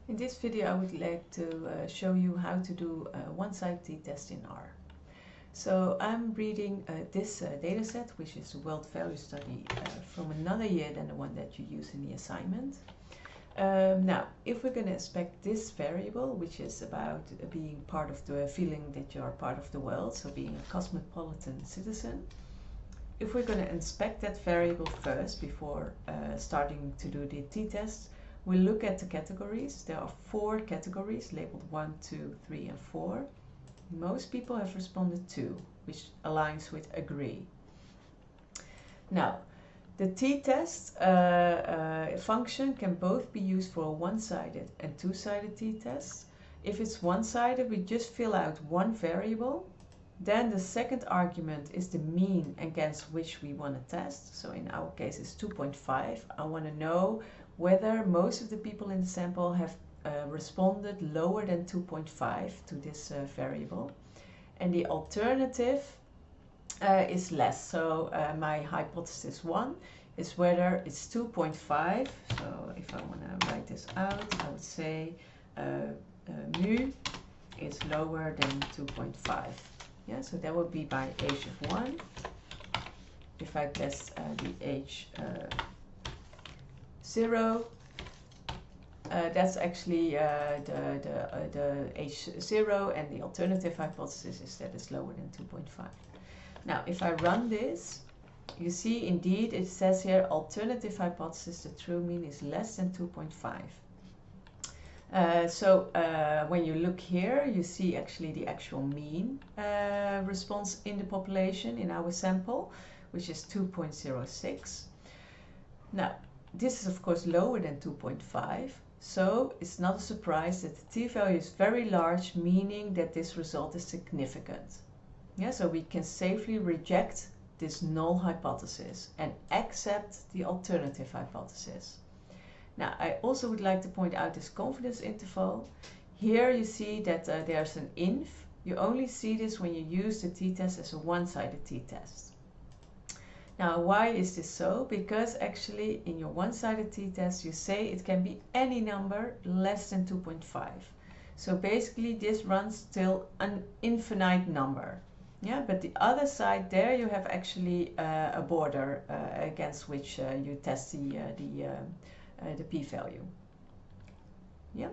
In this video I would like to show you how to do a one-sided t-test in R. So I'm reading this dataset, which is a world value study from another year than the one that you use in the assignment. Now, if we're going to inspect this variable, which is about being part of the feeling that you are part of the world, so being a cosmopolitan citizen, if we're going to inspect that variable first before starting to do the t-test, we'll look at the categories. There are 4 categories labeled 1, 2, 3 and 4. Most people have responded 2, which aligns with agree. Now, the t-test function can both be used for a one-sided and two-sided t-test. If it's one-sided, we just fill out one variable. Then the second argument is the mean against which we want to test. So in our case it's 2.5. I want to know whether most of the people in the sample have responded lower than 2.5 to this variable. And the alternative is less. So my hypothesis 1 is whether it's 2.5. So if I want to write this out, I would say mu is lower than 2.5. Yeah, so that would be by age of 1. If I test the age 0, that's actually the age 0, and the alternative hypothesis is that it's lower than 2.5. Now, if I run this, you see indeed it says here alternative hypothesis, the true mean is less than 2.5. When you look here, you see actually the actual mean response in the population in our sample, which is 2.06. Now, this is of course lower than 2.5, so it's not a surprise that the t-value is very large, meaning that this result is significant. Yeah, so we can safely reject this null hypothesis and accept the alternative hypothesis. Now, I also would like to point out this confidence interval. Here you see that there's an inf. You only see this when you use the t-test as a one-sided t-test. Now, why is this so? Because actually in your one-sided t-test you say it can be any number less than 2.5. So basically this runs till an infinite number. Yeah, but the other side there you have actually a border against which you test the p-value. Yeah.